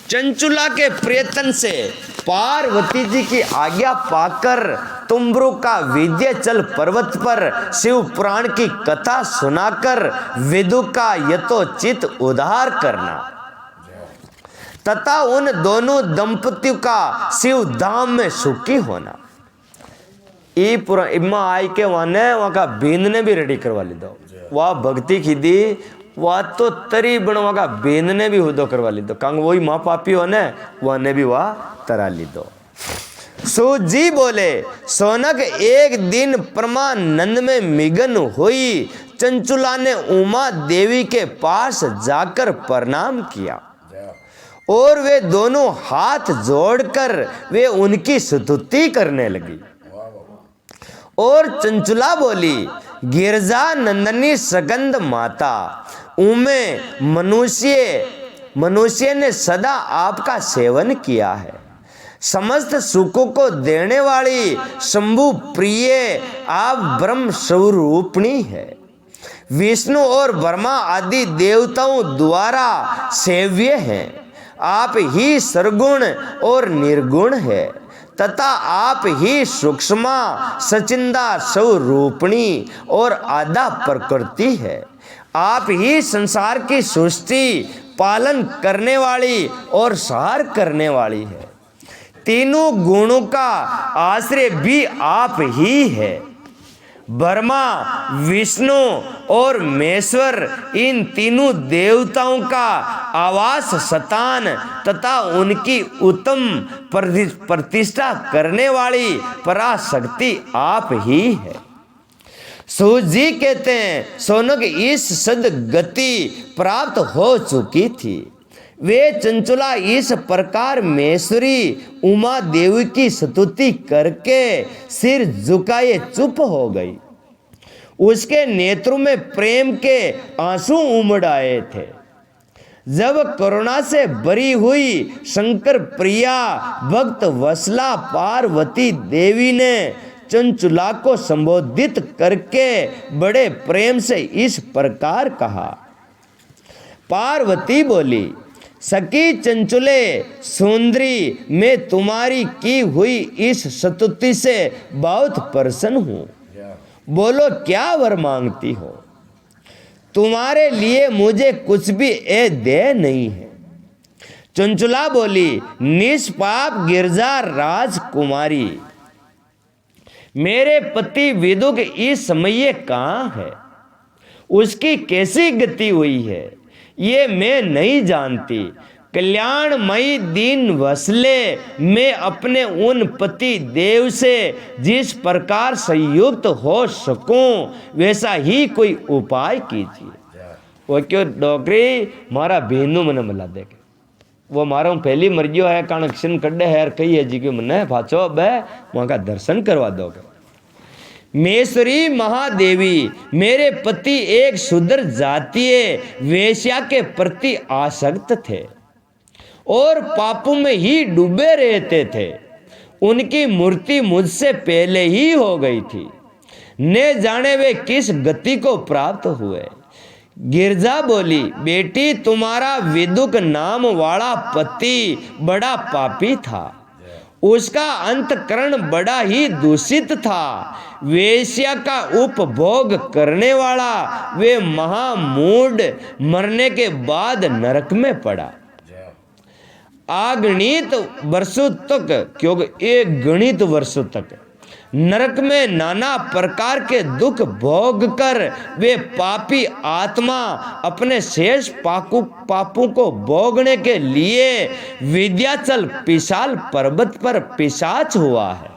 चंचुला के प्रयत्न से पार्वती जी की आज्ञा पाकर तुम्बरु का विंध्याचल पर्वत पर शिव पुराण की कथा सुनाकर विदु का यथोचित उद्धार करना तथा उन दोनों दंपतियों का शिव धाम में सुखी होना। ई पूरा इम्मा आई के वहां का बींद ने भी रेडी करवा ली दो, वह भक्ति खीदी वह तो तरी बनवा का बेन ने भी हुदो करवा ली दो, कंग वही माँ पापी हो ने वह ने भी वह तरा ली दो। सूत जी बोले, सोनक एक दिन परमानंद में मिगन हुई चंचुला ने उमा देवी के पास जाकर प्रणाम किया और वे दोनों हाथ जोड़कर वे उनकी स्तुति करने लगी। और चंचुला बोली, गिरजा नंदनी सगंध माता उमे मनुष्य ने सदा आपका सेवन किया है। समस्त सुखों को देने वाली शंभु प्रिय आप ब्रह्म स्वरूपिणी है। विष्णु और ब्रह्मा आदि देवताओं द्वारा सेव्य हैं। आप ही सरगुण और निर्गुण है तथा आप ही सूक्ष्म सचिंदा स्वरूपिणी और आधा प्रकृति है। आप ही संसार की सृष्टि पालन करने वाली और संहार करने वाली है। तीनों गुणों का आश्रय भी आप ही है। ब्रह्मा, विष्णु और महेश्वर इन तीनों देवताओं का आवास स्थान तथा उनकी उत्तम प्रतिष्ठा करने वाली पराशक्ति आप ही है। सूत जी कहते हैं, सोनक इस सद्गति प्राप्त हो चुकी थी। वे चंचुला इस प्रकार महेश्वरी उमा देवी की स्तुति करके सिर झुकाए चुप हो गई। उसके नेत्रों में प्रेम के आंसू उमड़ आए थे। जब करुणा से भरी हुई शंकर प्रिया भक्त वसला पार्वती देवी ने चंचुला को संबोधित करके बड़े प्रेम से इस प्रकार कहा। पार्वती बोली, सखी चंचुले सुंदरी, मैं तुम्हारी की हुई इस स्तुति से बहुत प्रसन्न हूँ। बोलो क्या वर मांगती हो? तुम्हारे लिए मुझे कुछ भी दे नहीं है। चंचुला बोली, निष्पाप गिरजा राजकुमारी, मेरे पति विदुक इस समय कहाँ है? उसकी कैसी गति हुई है ये मैं नहीं जानती। कल्याणमयी दीन वसले मैं अपने उन पति देव से जिस प्रकार संयुक्त हो सकूं वैसा ही कोई उपाय कीजिए। वो क्यों डॉक्टरी मारा भेनू मने मिला दे, वो मारा पहली मर्जियो है कनेक्शन कड्डे है कही है जी के मने भाचो बे वहां का दर्शन करवा दोगे। महेश्वरी महादेवी, मेरे पति एक शूद्र जातीय वेश्या के प्रति आसक्त थे और पापों में ही डूबे रहते थे। उनकी मूर्ति मुझसे पहले ही हो गई थी। न जाने वे किस गति को प्राप्त हुए। गिरजा बोली, बेटी तुम्हारा विदुक नाम वाला पति बड़ा पापी था। उसका अंतकरण बड़ा ही दूषित था। वेश्या का उपभोग करने वाला वे महामूढ़ मरने के बाद नरक में पड़ा। अगणित वर्षों तक, क्योंकि एक गणित वर्षों तक नरक में नाना प्रकार के दुख भोग कर वे पापी आत्मा अपने शेष पापों को भोगने के लिए विंध्याचल पिशाल पर्वत पर पिशाच हुआ है।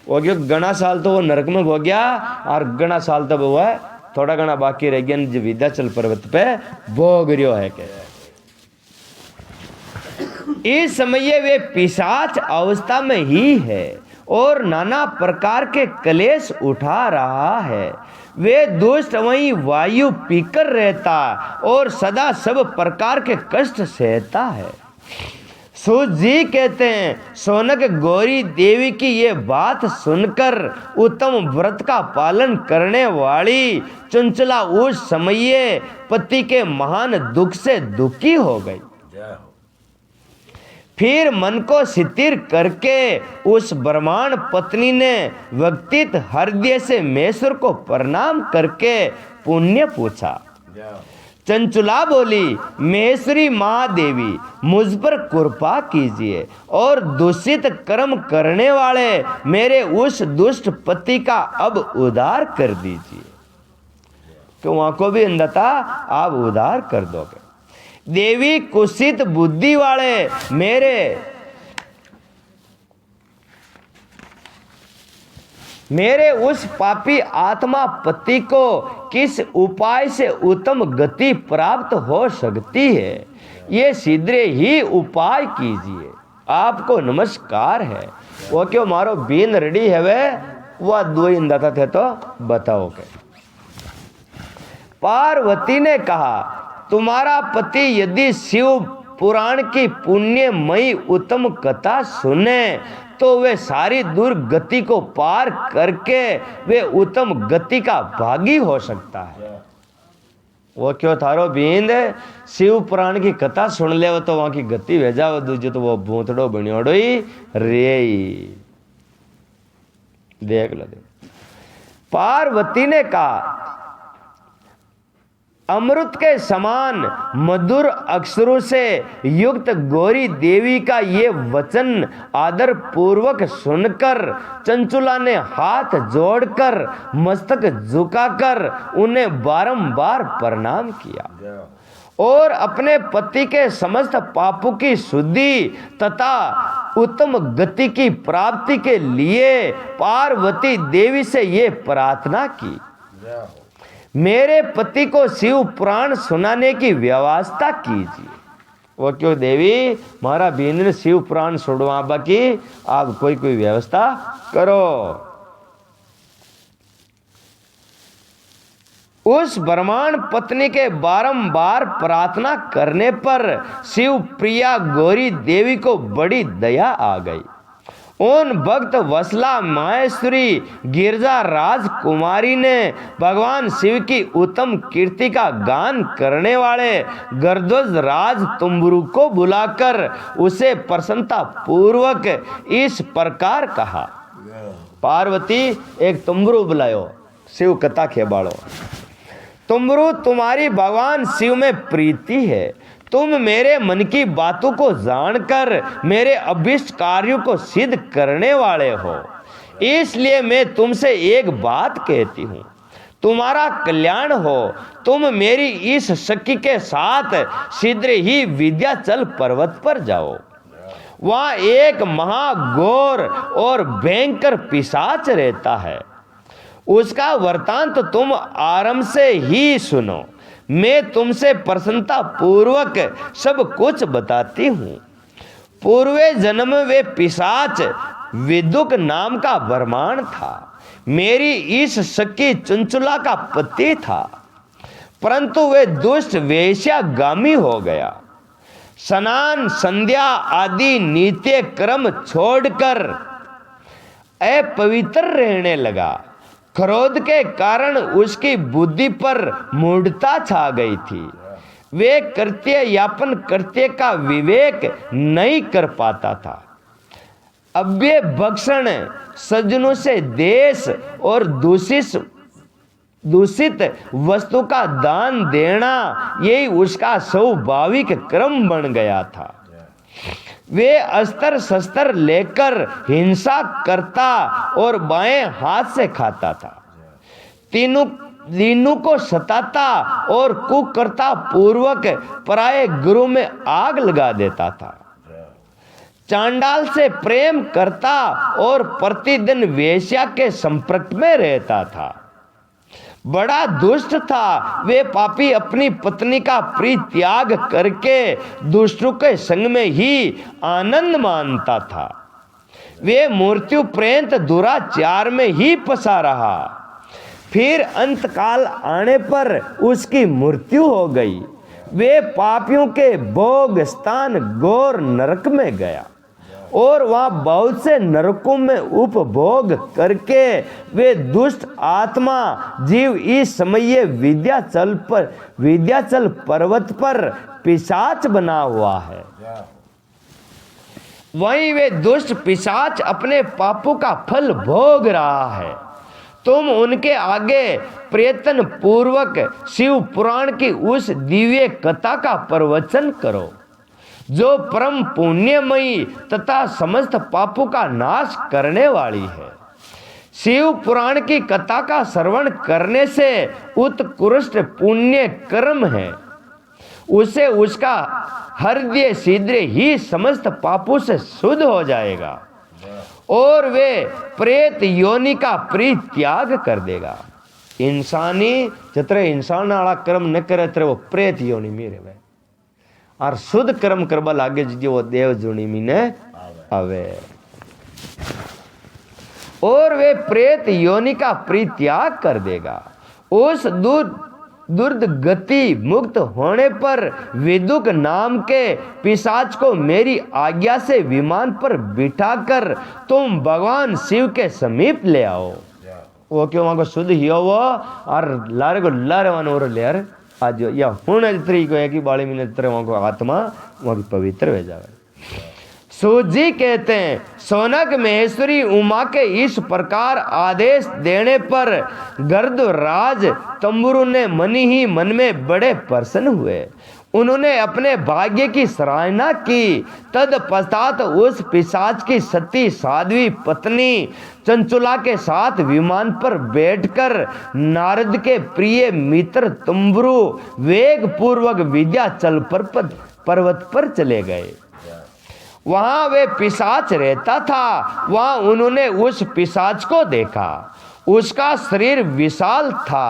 वो गणा साल तो वो नरक में हो गया और गणा साल तो वो है थोड़ा गणा बाकी रह गया जो विंध्याचल पर्वत पे भोग रहो है के। इस समय वे पिशाच अवस्था में ही है और नाना प्रकार के कलेश उठा रहा है। वे दुष्ट वहीं वायु पीकर रहता और सदा सब प्रकार के कष्ट सहता है। सूत जी कहते हैं, सोनक गौरी देवी की ये बात सुनकर उत्तम व्रत का पालन करने वाली चंचला उस समय पति के महान दुख से दुखी हो गई। फिर मन को स्थिर करके उस ब्राह्मण पत्नी ने व्यक्तित हृदय से महेश्वर को प्रणाम करके पुण्य पूछा। चंचुला बोली, महेश्वरी महादेवी मुझ पर कृपा कीजिए और दूषित कर्म करने वाले मेरे उस दुष्ट पति का अब उद्धार कर दीजिए। तो वहां को भी अंधता आप उद्धार कर दोगे। देवी कुत्सित बुद्धि वाले मेरे उस पापी आत्मा पति को किस उपाय से उत्तम गति प्राप्त हो सकती है, ये शीघ्र ही उपाय कीजिए। आपको नमस्कार है। वो क्यों मारो बीन रेडी है वे वह दो इंदाता थे तो बताओगे। पार्वती ने कहा, तुम्हारा पति यदि शिव पुराण की पुण्यमयी उत्तम कथा सुने तो वे सारी दुर्गति को पार करके वे उत्तम गति का भागी हो सकता है। वो क्यों थारो बींद शिव पुराण की कथा सुन ले वो तो वहां की गति भेजा वो दूजे तो वो भूतड़ो बनियोड़ो ही रे। देख लो। पार्वती ने कहा, अमृत के समान मधुर अक्षरों से युक्त गौरी देवी का ये वचन आदर पूर्वक सुनकर चंचुला ने हाथ जोड़कर मस्तक झुकाकर उन्हें बारंबार प्रणाम किया और अपने पति के समस्त पापों की शुद्धि तथा उत्तम गति की प्राप्ति के लिए पार्वती देवी से ये प्रार्थना की, मेरे पति को शिव पुराण सुनाने की व्यवस्था कीजिए। वो क्यों देवी मारा बीन शिव पुराण सुनवा बाकी आप कोई व्यवस्था करो। उस ब्राह्मण पत्नी के बारंबार प्रार्थना करने पर शिव प्रिया गौरी देवी को बड़ी दया आ गई। उन भक्त वसला माहेश्वरी गिरजा राजकुमारी ने भगवान शिव की उत्तम कीर्ति का गान करने वाले गर्दोज राज तुम्बरू को बुलाकर उसे प्रसन्नता पूर्वक इस प्रकार कहा, पार्वती एक तुम्बरू बुलायो, शिव कथा खेबाड़ो। तुम्बरू, तुम्हारी भगवान शिव में प्रीति है। तुम मेरे मन की बातों को जानकर मेरे अभिष्ट कार्यों को सिद्ध करने वाले हो, इसलिए मैं तुमसे एक बात कहती हूँ, तुम्हारा कल्याण हो। तुम मेरी इस सखी के साथ शीघ्र ही विंध्याचल पर्वत पर जाओ। वहाँ एक महाघोर और भयंकर पिशाच रहता है। उसका वृतांत तुम आरंभ से ही सुनो। मैं तुमसे प्रसन्नता पूर्वक सब कुछ बताती हूँ। पूर्वे जन्म में वे पिशाच विदुक नाम का ब्राह्मण था। मेरी इस सखी चंचुला का पति था, परंतु वे दुष्ट वेश्यागामी हो गया। स्नान संध्या आदि नित्य क्रम छोड़कर अपवित्र रहने लगा। क्रोध के कारण उसकी बुद्धि पर मूढ़ता छा गई थी। वे कृत्य यापन कृत्य का विवेक नहीं कर पाता था। अव्यय भक्षण, सज्जनों से देश और दूषित वस्तु का दान देना, यही उसका स्वाभाविक क्रम बन गया था। वे अस्त्र शस्त्र लेकर हिंसा करता और बाएं हाथ से खाता था। तीनों को सताता और कुकर्ता पूर्वक पराये गुरु में आग लगा देता था। चांडाल से प्रेम करता और प्रतिदिन वेश्या के संपर्क में रहता था। बड़ा दुष्ट था। वे पापी अपनी पत्नी का परित्याग करके दुष्टों के संग में ही आनंद मानता था। वे मृत्यु पर्यंत दुराचार में ही फंसा रहा। फिर अंतकाल आने पर उसकी मृत्यु हो गई। वे पापियों के भोग स्थान घोर नरक में गया और वहाँ बहुत से नरकों में उपभोग करके वे दुष्ट आत्मा जीव इस समय विंध्याचल पर्वत पर पिशाच बना हुआ है। वहीं वे दुष्ट पिशाच अपने पापों का फल भोग रहा है। तुम उनके आगे प्रयत्न पूर्वक शिव पुराण की उस दिव्य कथा का प्रवचन करो जो परम पुण्यमयी तथा समस्त पापों का नाश करने वाली है। शिव पुराण की कथा का श्रवण करने से उत्कृष्ट पुण्य कर्म है, उसे उसका हृदय शीघ्र ही समस्त पापों से शुद्ध हो जाएगा और वे प्रेत योनि का परित्याग कर देगा। इंसानी जितने इंसान वाला कर्म न करे तेरे वो प्रेत योनि में रहे और शुद्ध कर्म करवा लागे जो वो देव जोनी में ने आवे और वे प्रेत योनि का परित्याग कर देगा। उस दुर्गति मुक्त होने पर विदुक नाम के पिशाच को मेरी आज्ञा से विमान पर बिठाकर तुम भगवान शिव के समीप ले आओ। वो क्यों वहां को शुद्ध ही हो वो और लारे को लारे वन और लेर आज या हुण जितरी को एक ही बाड़ी में जितरे वहां को आत्मा वहां की पवित्र हो जाए। सूजी कहते हैं सोनक महेश्वरी उमा के इस प्रकार आदेश देने पर गर्दराज तंबुरु ने मन ही मन में बड़े प्रसन्न हुए। उन्होंने अपने भाग्य की सराहना की। तत्पश्चात उस पिशाच की सती साध्वी पत्नी चंचुला के साथ विमान पर बैठकर नारद के प्रिय मित्र तंबुरु वेग पूर्वक विंध्याचल पर्वत पर चले गए। वहां वे पिशाच रहता था। वहां उन्होंने उस पिशाच को देखा। उसका शरीर विशाल था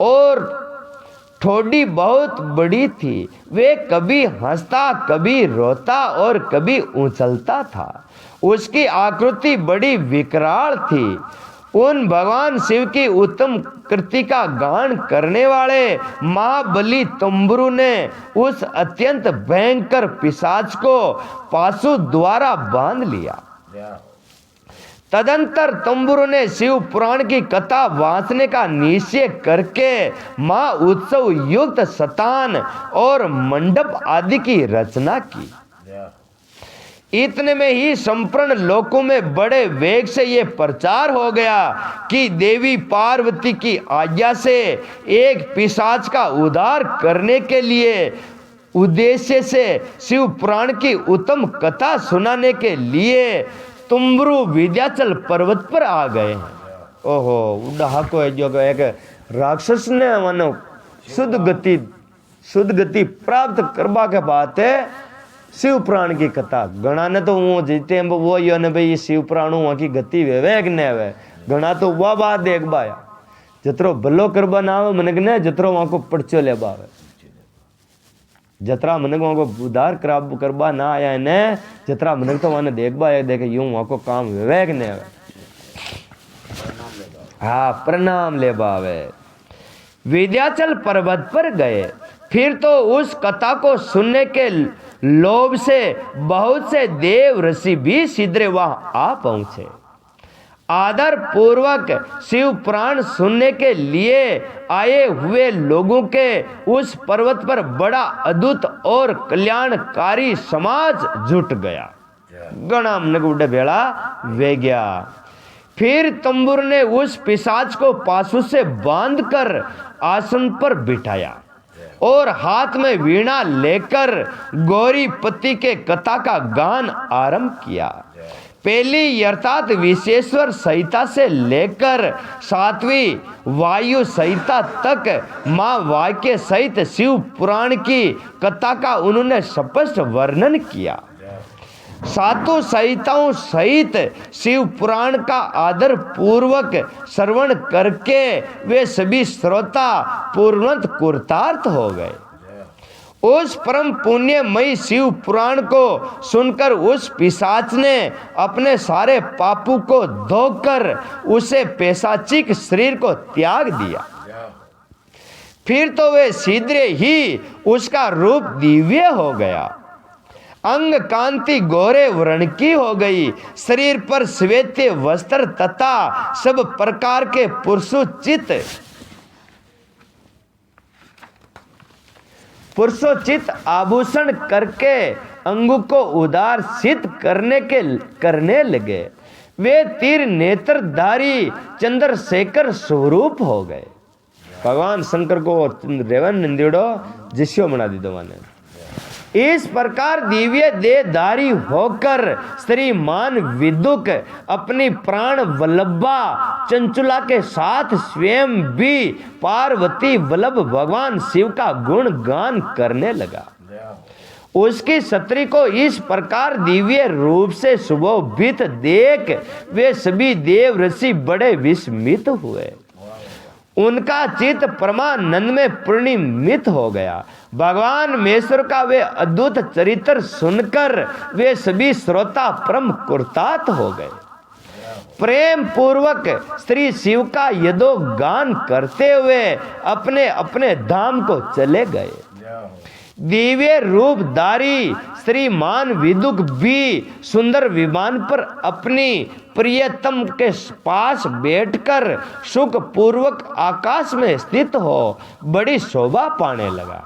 और ठोड़ी बहुत बड़ी थी। वे कभी हंसता, कभी रोता और कभी उछलता था। उसकी आकृति बड़ी विकराल थी। उन भगवान शिव की उत्तम कृति का गान करने वाले महाबली तंबुरु ने उस अत्यंत भयंकर पिशाच को पाशु द्वारा बांध लिया। तदंतर तंबुरु ने शिव पुराण की कथा वाचने का निश्चय करके महा उत्सव युक्त स्थान और मंडप आदि की रचना की। इतने में ही संपूर्ण लोकों में बड़े वेग से ये प्रचार हो गया कि देवी पार्वती की आज्ञा से एक पिशाच का उद्धार करने के लिए उद्देश्य से शिव पुराण की उत्तम कथा सुनाने के लिए तुंबरु विंध्याचल पर्वत पर आ गए हैं। ओहो डहाको है जो एक राक्षस ने मानो शुद्ध गति प्राप्त करवा के बात है शिव पुराण की कथा। घना ने तो वो जीते वो यो ने भाई शिव पुराण वहां की गति वेग ने वे घना तो वह बात देख बाया जतरो भलो करबा ना आवे मनक ने जतरो वहां को पर्चो ले बावे जतरा मनक वहां को उद्धार करबा ना आया ने जतरा मनक तो वहां देख बाया देखे यूं वहां को काम वेग ने वे हाँ प्रणाम ले बावे। विंध्याचल पर्वत पर गए। फिर तो उस कथा को सुनने के लोभ से बहुत से देव ऋषि भी शीघ्र वहां आ पहुंचे। आदर पूर्वक शिव पुराण सुनने के लिए आए हुए लोगों के उस पर्वत पर बड़ा अद्भुत और कल्याणकारी समाज जुट गया। गणम नगुड भेड़ा वे गया। फिर तंबुर ने उस पिशाच को पाशु से बांधकर आसन पर बिठाया और हाथ में वीणा लेकर गौरी पति के कथा का गान आरंभ किया। पहली अर्थात विशेश्वर संहिता से लेकर 7वीं वायु संहिता तक माँ वाक्य सहित शिव पुराण की कथा का उन्होंने स्पष्ट वर्णन किया। 7 संहिताओं सहित शिव पुराण का आदर पूर्वक श्रवण करके वे सभी श्रोता पूर्णत कृतार्थ हो गए। उस परम पुण्यमयी शिव पुराण को सुनकर उस पिशाच ने अपने सारे पापों को धोकर उसे पैशाचिक शरीर को त्याग दिया। फिर तो वे शीघ्र ही उसका रूप दिव्य हो गया। अंग कांति गोरे वर्ण की हो गई। शरीर पर श्वेत वस्त्र तथा सब प्रकार के पुरुषोचित पुरुषोचित आभूषण करके अंग को उदारसित करने लगे। वे तीर नेत्रधारी चंद्रशेखर स्वरूप हो गए। भगवान शंकर को रेवन नंदीड़ो जिस्यो बना दी दो माने। इस प्रकार दिव्य देहधारी होकर श्रीमान विदुक अपनी प्राण वल्लभा चंचुला के साथ स्वयं भी पार्वती वल्लभ भगवान शिव का गुण गान करने लगा। उसकी स्त्री को इस प्रकार दिव्य रूप से सुशोभित देख वे सभी देव ऋषि बड़े विस्मित हुए। उनका चित्त परमानंद में पूर्णिमित हो गया। भगवान महेश्वर का वे अद्भुत चरित्र सुनकर वे सभी श्रोता परम कृतार्थ हो गए। प्रेम पूर्वक श्री शिव का यदोगान करते हुए अपने अपने धाम को चले गए। दिव्य रूपधारी श्रीमान विदुक भी सुंदर विमान पर अपनी प्रियतम के पास बैठकर सुख पूर्वक आकाश में स्थित हो बड़ी शोभा पाने लगा।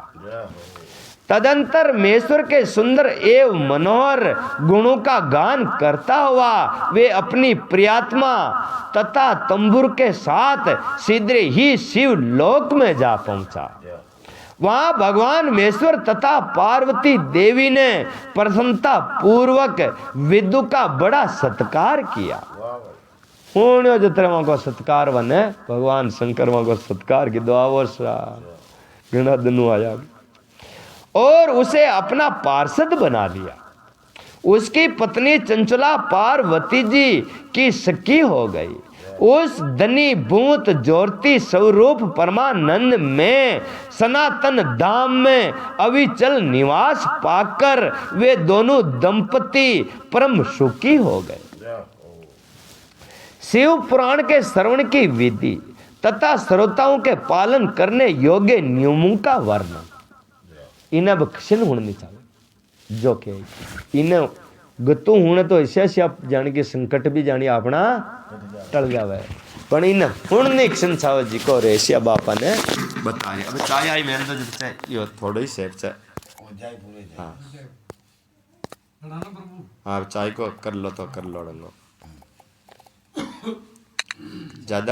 तदंतर महेश्वर के सुंदर एवं मनोहर गुणों का गान करता हुआ वे अपनी प्रियात्मा तथा तंबुर के साथ शीघ्र ही शिव लोक में जा पहुंचा। वहां भगवान महेश्वर तथा पार्वती देवी ने प्रसन्नता पूर्वक विदु का बड़ा सत्कार किया। को सत्कार बने भगवान शंकर को सत्कार की दुआ घना दिनों आया और उसे अपना पार्षद बना लिया। उसकी पत्नी चंचला पार्वती जी की सखी हो गई। उस धनी भूत ज्योति स्वरूप परमानंद में सनातन धाम में अविचल निवास पाकर वे दोनों दंपति परम सुखी हो गए। शिव पुराण के श्रवण की विधि तथा श्रोताओं के पालन करने योग्य नियमों का वर्णन इन्हें बख्शन होने चाहिए। जो के इन्हें गतु होने तो ऐसे आप जान के संकट भी जानी अपना टल जावे पण इन पुण्य क्षण छाव जी को रेशिया बापा ने बताया। अब चाय आई मैंने तो जब से यो थोड़ा ही सेट से हाँ हाँ चाय को कर लो तो कर लो ज्यादा